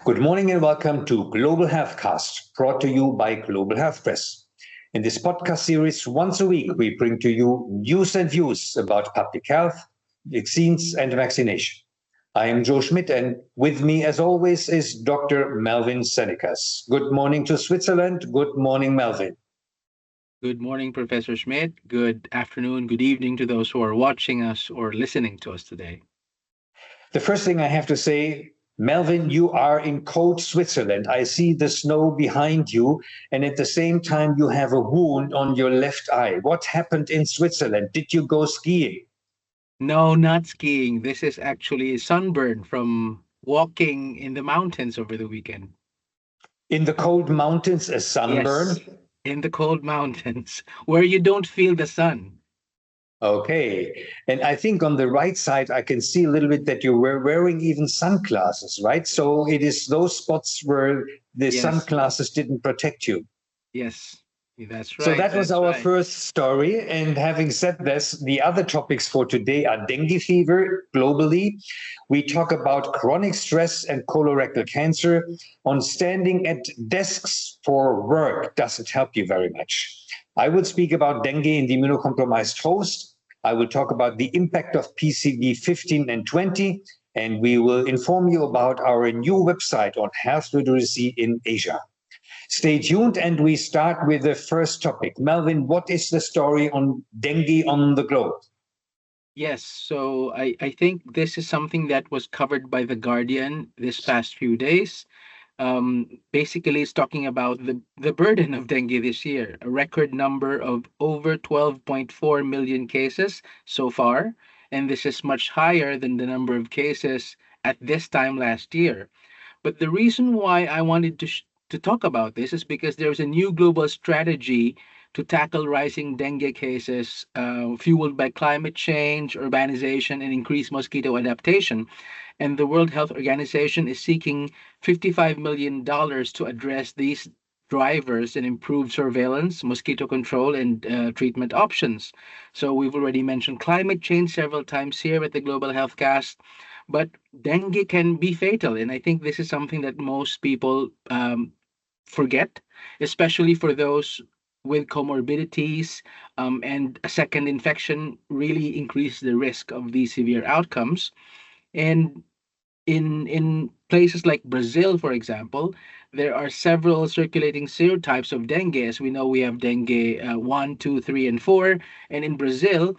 Good morning and welcome to Global Healthcast, brought to you by Global Health Press. In this podcast series, once a week, we bring to you news and views about public health, vaccines, and vaccination. I am Joe Schmitt, and with me, as always, is Dr. Melvin Sanicas. Good morning to Switzerland. Good morning, Melvin. Good morning, Professor Schmidt. Good afternoon, good evening to those who are watching us or listening to us today. The first thing I have to say, Melvin, you are in cold Switzerland. I see the snow behind you, and at the same time, you have a wound on your left eye. What happened in Switzerland? Did you go skiing? No, not skiing. This is actually a sunburn from walking in the mountains over the weekend. In the cold mountains, a sunburn? Yes, in the cold mountains where you don't feel the sun. Okay. And I think on the right side, I can see a little bit that you were wearing even sunglasses, right? So it is those spots where the Yes, sunglasses didn't protect you. yes, that's So right. that was That's our right. first story. And having said this, the other topics for today are dengue fever globally. We talk about chronic stress and colorectal cancer. On standing at desks for work doesn't help you very much. I will speak about dengue in the immunocompromised host. I will talk about the impact of PCV 15 and 20, and we will inform you about our new website on health literacy in Asia. Stay tuned, and we start with the first topic. Melvin, what is the story on dengue on the globe? Yes, so I think this is something that was covered by The Guardian this past few days. Basically, it's talking about the burden of dengue this year, a record number of over 12.4 million cases so far. And this is much higher than the number of cases at this time last year. But the reason why I wanted to talk about this is because there's a new global strategy to tackle rising dengue cases, fueled by climate change, urbanization, and increased mosquito adaptation. And the World Health Organization is seeking $55 million to address these drivers and improve surveillance, mosquito control, and treatment options. So we've already mentioned climate change several times here at the Global Health Cast, but dengue can be fatal. And I think this is something that most people forget, especially for those with comorbidities, and a second infection really increase the risk of these severe outcomes. And in places like Brazil, for example, there are several circulating serotypes of dengue. As we know, we have dengue 1, 2, 3, and 4. And in Brazil,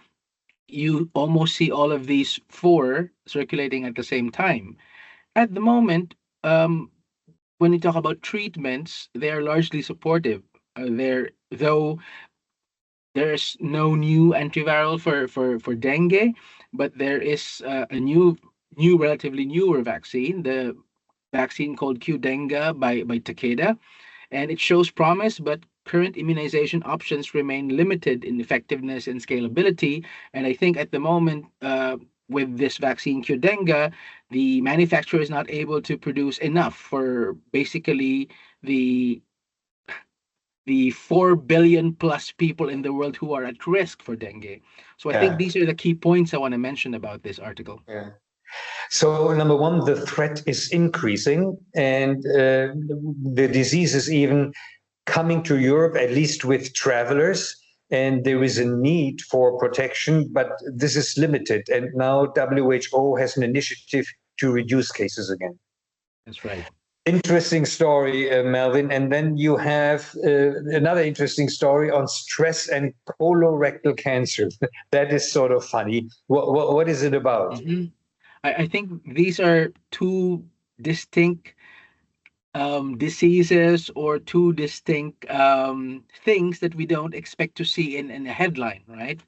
you almost see all of these four circulating at the same time. At the moment, when you talk about treatments, they are largely supportive. Though there's no new antiviral for dengue, but there is a relatively newer vaccine, the vaccine called Qdenga by Takeda, and it shows promise, but current immunization options remain limited in effectiveness and scalability. And I think at the moment, with this vaccine Qdenga, the manufacturer is not able to produce enough for basically the the 4 billion plus people in the world who are at risk for dengue. So I think Yeah. these are the key points I want to mention about this article. Yeah. So, number one, the threat is increasing, and the disease is even coming to Europe, at least with travelers. And there is a need for protection, but this is limited. And now WHO has an initiative to reduce cases again. That's right. Interesting story, Melvin. And then you have another interesting story on stress and colorectal cancer. That is sort of funny. What is it about? Mhm. I think these are two distinct diseases or two distinct things that we don't expect to see in a headline, right?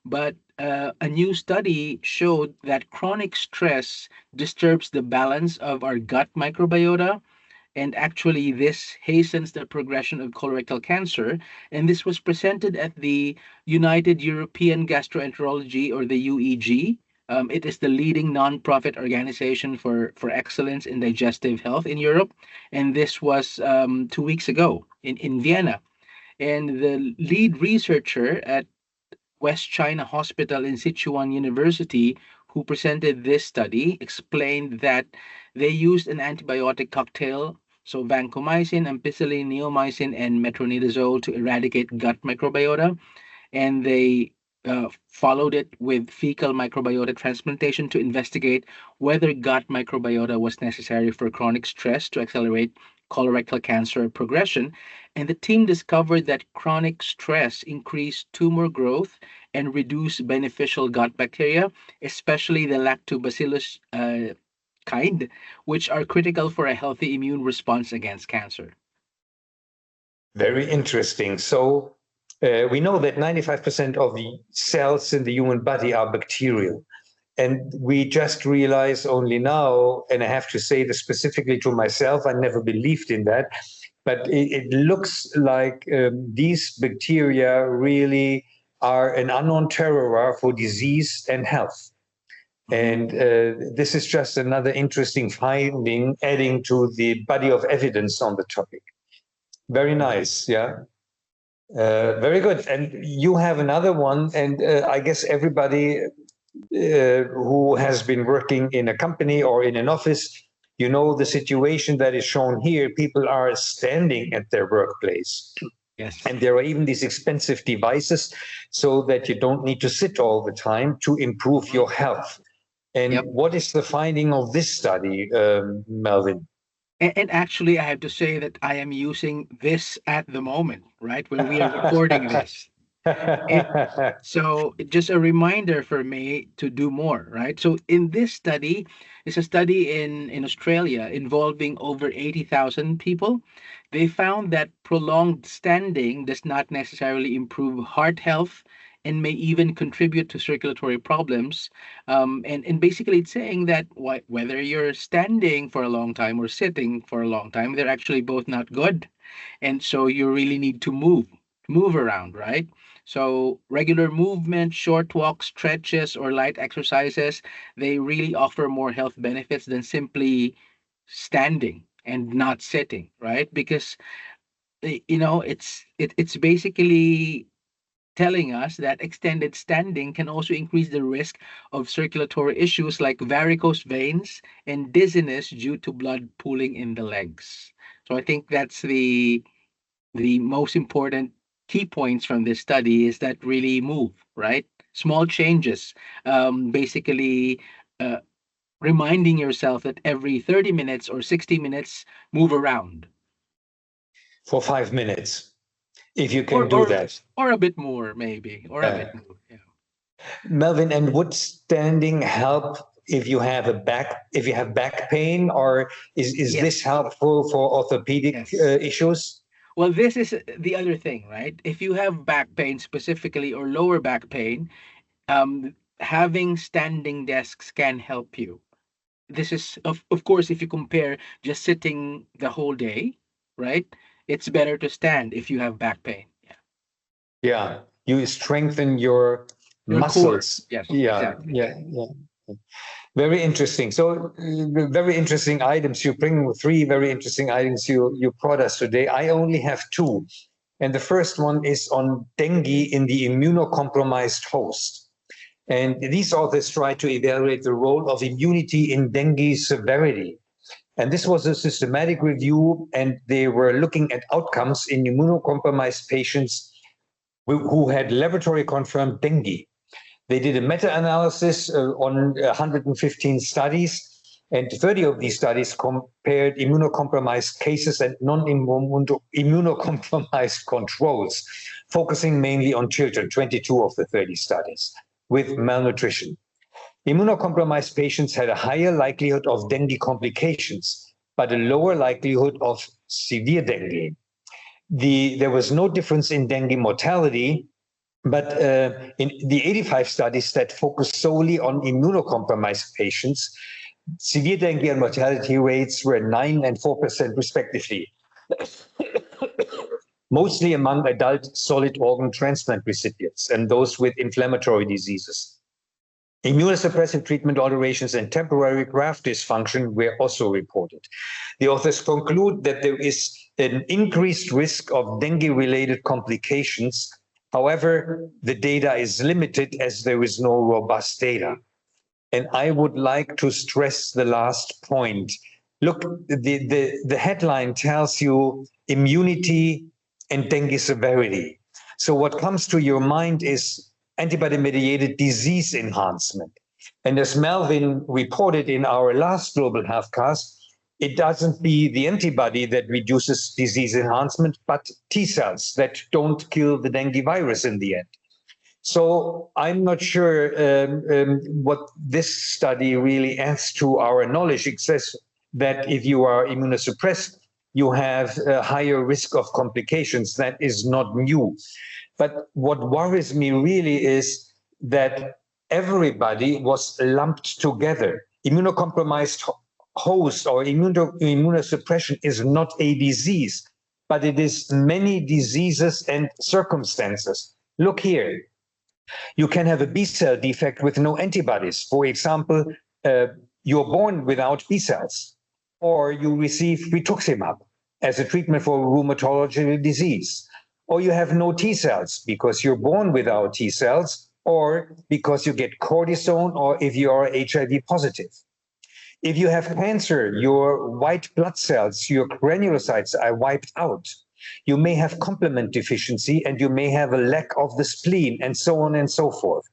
But a new study showed that chronic stress disturbs the balance of our gut microbiota. And actually, this hastens the progression of colorectal cancer. And this was presented at the United European Gastroenterology, or the UEG. It is the leading nonprofit organization for excellence in digestive health in Europe. And this was 2 weeks ago in Vienna. And the lead researcher at West China Hospital in Sichuan University, who presented this study, explained that they used an antibiotic cocktail, so vancomycin, ampicillin, neomycin, and metronidazole to eradicate gut microbiota, and they followed it with fecal microbiota transplantation to investigate whether gut microbiota was necessary for chronic stress to accelerate colorectal cancer progression. And the team discovered that chronic stress increased tumor growth and reduced beneficial gut bacteria, especially the lactobacillus kind, which are critical for a healthy immune response against cancer. Very interesting. So we know that 95% of the cells in the human body are bacterial. And we just realize only now, and I have to say this specifically to myself, I never believed in that, but it looks like these bacteria really are an unknown terror for disease and health. And this is just another interesting finding adding to the body of evidence on the topic. Very nice, yeah. Very good. And you have another one, and I guess everybody who has been working in a company or in an office, you know the situation that is shown here. People are standing at their workplace. Yes. And there are even these expensive devices so that you don't need to sit all the time to improve your health. And what is the finding of this study, Melvin? And actually, I have to say that I am using this at the moment, right, when we are recording this. So just a reminder for me to do more, right? So in this study, it's a study in Australia involving over 80,000 people. They found that prolonged standing does not necessarily improve heart health and may even contribute to circulatory problems. And basically, it's saying that whether you're standing for a long time or sitting for a long time, they're actually both not good. And so you really need to move around, right? So regular movement, short walks, stretches, or light exercises, they really offer more health benefits than simply standing and not sitting, right? Because it's basically telling us that extended standing can also increase the risk of circulatory issues like varicose veins and dizziness due to blood pooling in the legs. So I think that's the most important key points from this study is that really move, right? Small changes, basically uh, reminding yourself that every 30 minutes or 60 minutes, move around. For 5 minutes, if you can do that. Or a bit more, maybe, or a bit more, yeah. Melvin, and would standing help if you have back pain, or is this helpful for orthopedic issues? Well, this is the other thing, right? If you have back pain specifically or lower back pain, having standing desks can help you. This is, of course, if you compare just sitting the whole day, right? It's better to stand if you have back pain. Yeah. Yeah, you strengthen your muscles. Core. Yes. Yeah, Exactly. yeah. Very interesting. So, very interesting items. You bring 3 very interesting items you brought us today. I only have 2. And the first one is on dengue in the immunocompromised host. And these authors try to evaluate the role of immunity in dengue severity. And this was a systematic review, and they were looking at outcomes in immunocompromised patients who had laboratory confirmed dengue. They did a meta-analysis on 115 studies, and 30 of these studies compared immunocompromised cases and non-immunocompromised controls, focusing mainly on children, 22 of the 30 studies, with malnutrition. Immunocompromised patients had a higher likelihood of dengue complications, but a lower likelihood of severe dengue. There was no difference in dengue mortality, but in the 85 studies that focused solely on immunocompromised patients, severe dengue and mortality rates were 9% and 4% respectively, mostly among adult solid organ transplant recipients and those with inflammatory diseases. Immunosuppressive treatment alterations and temporary graft dysfunction were also reported. The authors conclude that there is an increased risk of dengue-related complications. However, the data is limited as there is no robust data. And I would like to stress the last point. Look, the headline tells you immunity and dengue severity. So what comes to your mind is antibody-mediated disease enhancement. And as Melvin reported in our last Global Healthcast, it doesn't be the antibody that reduces disease enhancement, but T cells that don't kill the dengue virus in the end. So I'm not sure what this study really adds to our knowledge. It says that if you are immunosuppressed, you have a higher risk of complications. That is not new. But what worries me really is that everybody was lumped together. Immunocompromised host or immunosuppression is not a disease, but it is many diseases and circumstances. Look here. You can have a B cell defect with no antibodies. For example, you're born without B cells, or you receive rituximab as a treatment for rheumatological disease, or you have no T cells because you're born without T cells, or because you get cortisone, or if you are HIV positive. If you have cancer, your white blood cells, your granulocytes are wiped out. You may have complement deficiency, and you may have a lack of the spleen, and so on and so forth.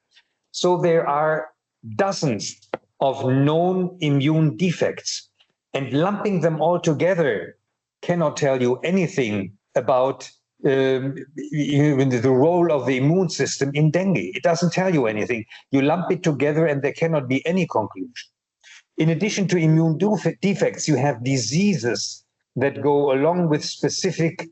So there are dozens of known immune defects, and lumping them all together cannot tell you anything about the role of the immune system in dengue. It doesn't tell you anything. You lump it together, and there cannot be any conclusion. In addition to immune defects, you have diseases that go along with specific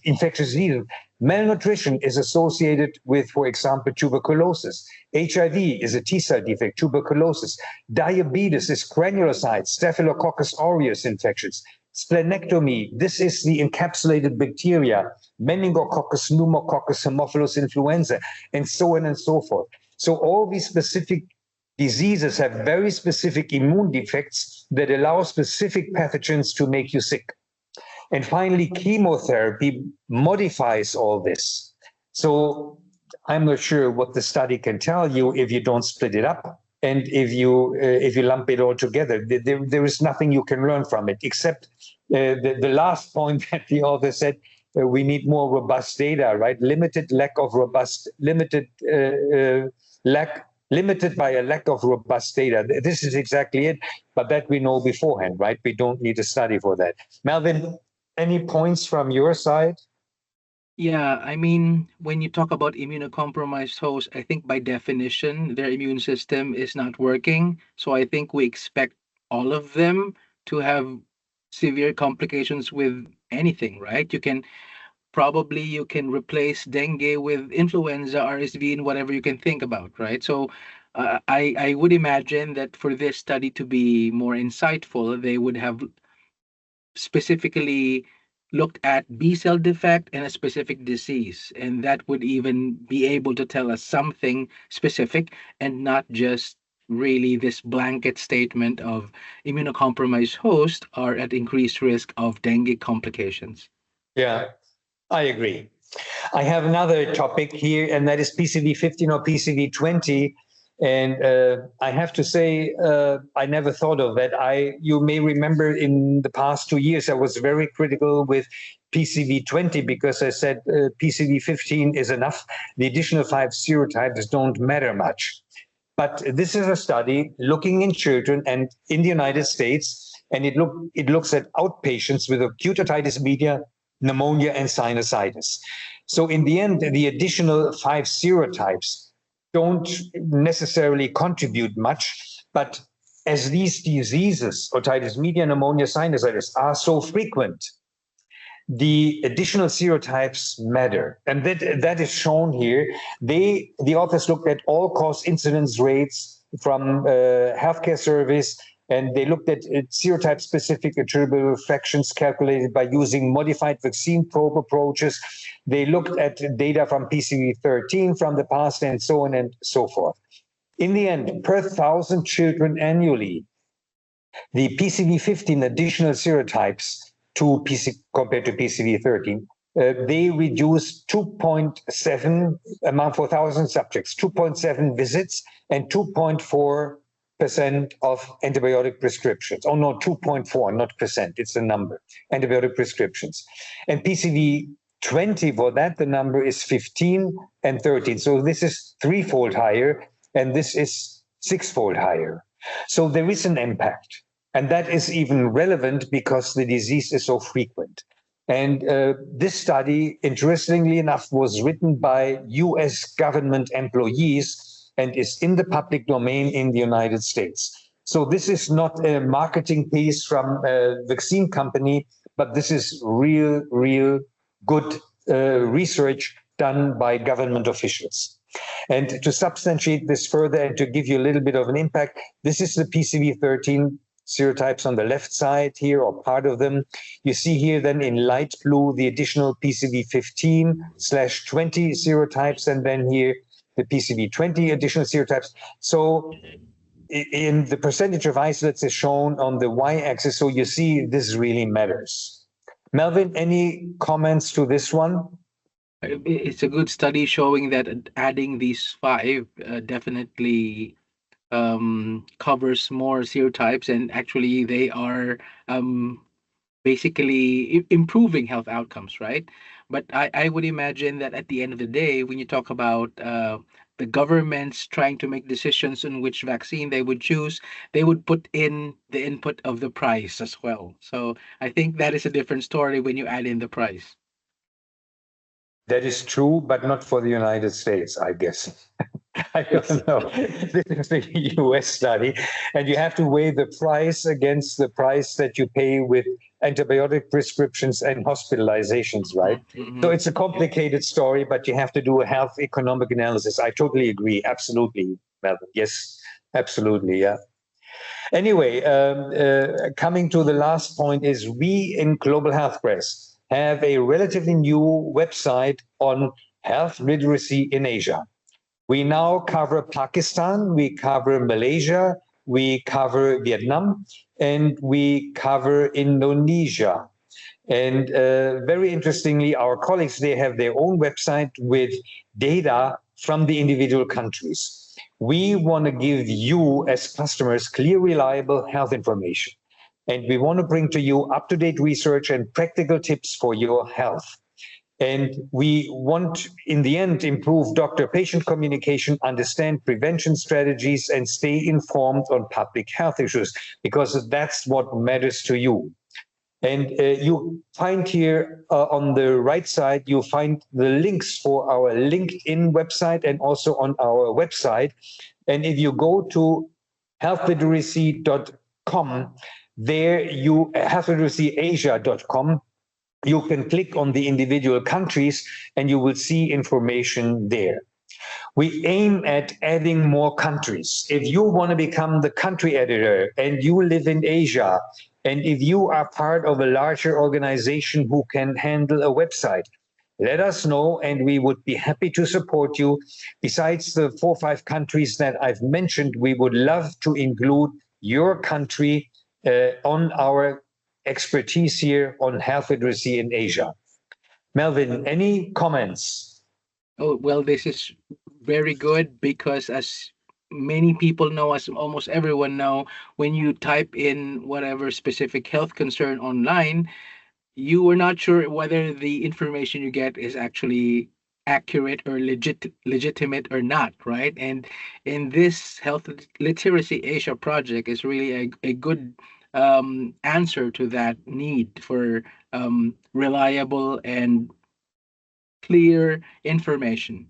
infectious diseases. Malnutrition is associated with, for example, tuberculosis. HIV is a T cell defect, tuberculosis. Diabetes is granulocytes, Staphylococcus aureus infections. Splenectomy, this is the encapsulated bacteria, meningococcus, pneumococcus, Haemophilus influenza, and so on and so forth. So all these specific diseases have very specific immune defects that allow specific pathogens to make you sick. And finally, chemotherapy modifies all this. So I'm not sure what the study can tell you if you don't split it up, and if you lump it all together. There is nothing you can learn from it, except the last point that the author said, we need more robust data, right? Limited by a lack of robust data. This is exactly it, but that we know beforehand, right? We don't need a study for that. Melvin, any points from your side? Yeah, I mean, when you talk about immunocompromised hosts, I think by definition, their immune system is not working. So I think we expect all of them to have severe complications with anything, right? You can replace dengue with influenza, RSV, and whatever you can think about, right? So I would imagine that for this study to be more insightful, they would have specifically looked at B cell defect and a specific disease, and that would even be able to tell us something specific and not just really this blanket statement of immunocompromised hosts are at increased risk of dengue complications. Yeah, I agree. I have another topic here, and that is PCV15 or PCV20. And I have to say, I never thought of that. You may remember in the past 2 years, I was very critical with PCV20 because I said PCV15 is enough. The additional 5 serotypes don't matter much. But this is a study looking in children and in the United States, and it looks at outpatients with acute otitis media, pneumonia, and sinusitis. So in the end, the additional 5 serotypes don't necessarily contribute much, but as these diseases, otitis media, pneumonia, sinusitis, are so frequent, the additional serotypes matter. And that is shown here. The authors looked at all-cause incidence rates from healthcare surveys, and they looked at serotype-specific attributable fractions calculated by using modified vaccine probe approaches. They looked at data from PCV13 from the past, and so on and so forth. In the end, per 1,000 children annually, the PCV15 additional serotypes compared to PCV13 they reduced 2.7 among 4,000 subjects, 2.7 visits and 2.4% of antibiotic prescriptions. Oh no, 2.4, not percent, it's a number, antibiotic prescriptions. And PCV 20 for that, the number is 15 and 13. So this is threefold higher, and this is sixfold higher. So there is an impact. And that is even relevant because the disease is so frequent. And this study, interestingly enough, was written by US government employees and is in the public domain in the United States. So this is not a marketing piece from a vaccine company, but this is real good research done by government officials. And to substantiate this further and to give you a little bit of an impact, this is the PCV13 serotypes on the left side here, or part of them. You see here then in light blue the additional PCV15/20 serotypes, and then here the PCV20 additional serotypes. So in the percentage of isolates is shown on the y-axis, so you see this really matters. Melvin, any comments to this one? It's a good study showing that adding these five definitely covers more serotypes, and actually they are basically improving health outcomes, right? But I would imagine that at the end of the day, when you talk about the governments trying to make decisions on which vaccine they would choose, they would put in the input of the price as well. So I think that is a different story when you add in the price. That is true, but not for the United States, I guess. I don't know. This is a US study, and you have to weigh the price against the price that you pay with antibiotic prescriptions and hospitalizations, right? Mm-hmm. So it's a complicated story, but you have to do a health economic analysis. I totally agree. Absolutely, Melvin. Yes, absolutely. Yeah. Anyway, coming to the last point is we in Global Health Press have a relatively new website on health literacy in Asia. We now cover Pakistan, we cover Malaysia, we cover Vietnam, and we cover Indonesia. And very interestingly, our colleagues, they have their own website with data from the individual countries. We want to give you as customers clear, reliable health information. And we want to bring to you up-to-date research and practical tips for your health. And we want, in the end, improve doctor-patient communication, understand prevention strategies, and stay informed on public health issues, because that's what matters to you. And you find here on the right side, you'll find the links for our LinkedIn website and also on our website. And if you go to healthliteracy.com, there you, healthliteracyasia.com, you can click on the individual countries and you will see information there. We aim at adding more countries. If you want to become the country editor and you live in Asia, and if you are part of a larger organization who can handle a website, let us know and we would be happy to support you. Besides the 4 or 5 countries that I've mentioned, we would love to include your country on our expertise here on health literacy in Asia. Melvin, any comments? Oh, well, this is very good because as many people know, as almost everyone know, when you type in whatever specific health concern online, you are not sure whether the information you get is actually accurate or legitimate or not, right? And in this Health Literacy Asia project is really a good answer to that need for reliable and clear information.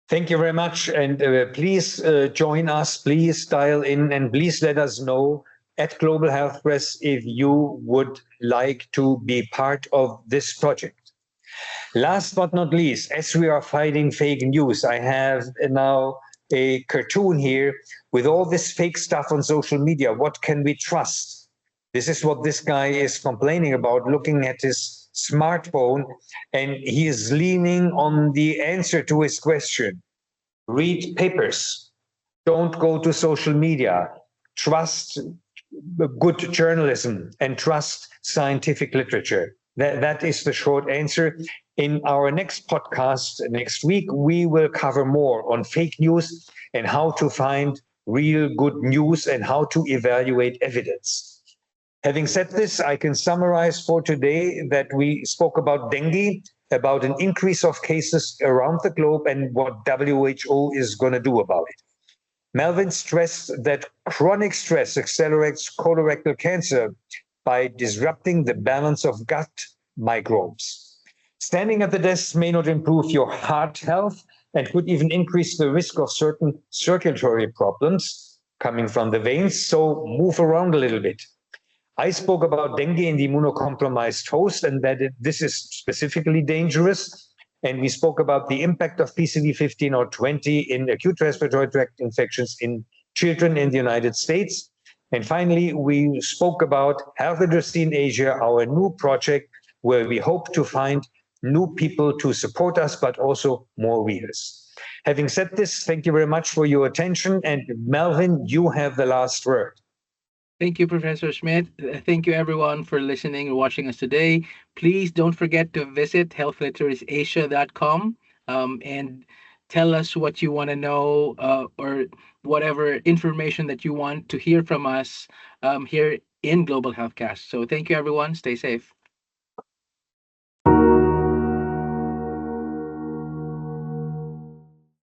Thank you very much. And please join us, please dial in, and please let us know at Global Health Press if you would like to be part of this project. Last but not least, as we are fighting fake news, I have now a cartoon here with all this fake stuff on social media. What can we trust? This is what this guy is complaining about, looking at his smartphone, and he is leaning on the answer to his question. Read papers. Don't go to social media. Trust good journalism and trust scientific literature. That is the short answer. In our next podcast next week, we will cover more on fake news and how to find real good news and how to evaluate evidence. Having said this, I can summarize for today that we spoke about dengue, about an increase of cases around the globe and what WHO is going to do about it. Melvin stressed that chronic stress accelerates colorectal cancer by disrupting the balance of gut microbes. Standing at the desk may not improve your heart health and could even increase the risk of certain circulatory problems coming from the veins, so move around a little bit. I spoke about dengue in the immunocompromised host and that this is specifically dangerous. And we spoke about the impact of PCV15 or 20 in acute respiratory tract infections in children in the United States. And finally, we spoke about Health Literacy in Asia, our new project, where we hope to find new people to support us, but also more readers. Having said this, thank you very much for your attention. And Melvin, you have the last word. Thank you, Professor Schmitt. Thank you, everyone, for listening and watching us today. Please don't forget to visit healthliteracyasia.com and tell us what you want to know or whatever information that you want to hear from us here in Global Healthcast. So thank you, everyone. Stay safe.